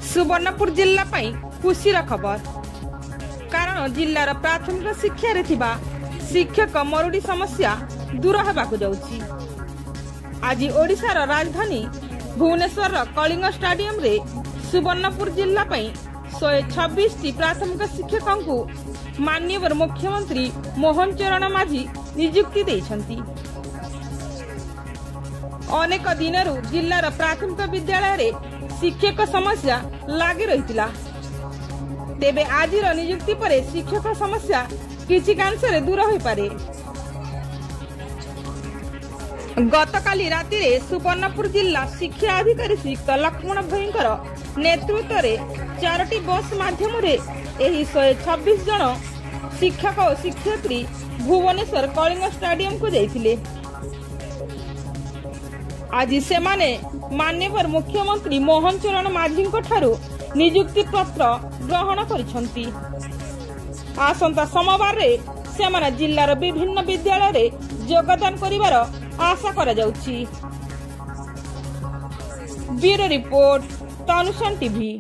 सुवर्णपुर जिला खुशीर खबर कारण जिलार प्राथमिक शिक्षा शिक्षक मरुड़ी समस्या दूर होगाक जाउछि। आज ओडिशार राजधानी भुवनेश्वर कलिंग स्टाडियम रे सुवर्णपुर जिला 126 प्राथमिक शिक्षकों को माननीय मुख्यमंत्री मोहन चरण माझी नियुक्ति देइछन्ति। अनेक दिनरू जिलार प्राथमिक विद्यालय रे शिक्षक समस्या लागी रहितिला। तेबे आजिर नियुक्ति परे शिक्षक समस्या किछि कांशरे दूर होई पारे। गतकाली राति रे सुवर्णपुर जिला शिक्षा अधिकारी श्रीयुक्त लक्ष्मण भयंकर नेतृत्व रे 4टी बस माध्यम रे एही 126 जन शिक्षक और शिक्षयित्री भुवनेश्वर कलिंग स्टाडियम को जाइथिले। आज सेमाने माननीय मुख्यमंत्री मोहन चरण माझी ठारू नियुक्ति पत्र ग्रहण करिसंती। आसंता सोमवार रे सेमाने जिल्लार विभिन्न विद्यालय रे योगदान करिवार आशा करा जाउछि। ब्यूरो रिपोर्ट तनुषण टीवी।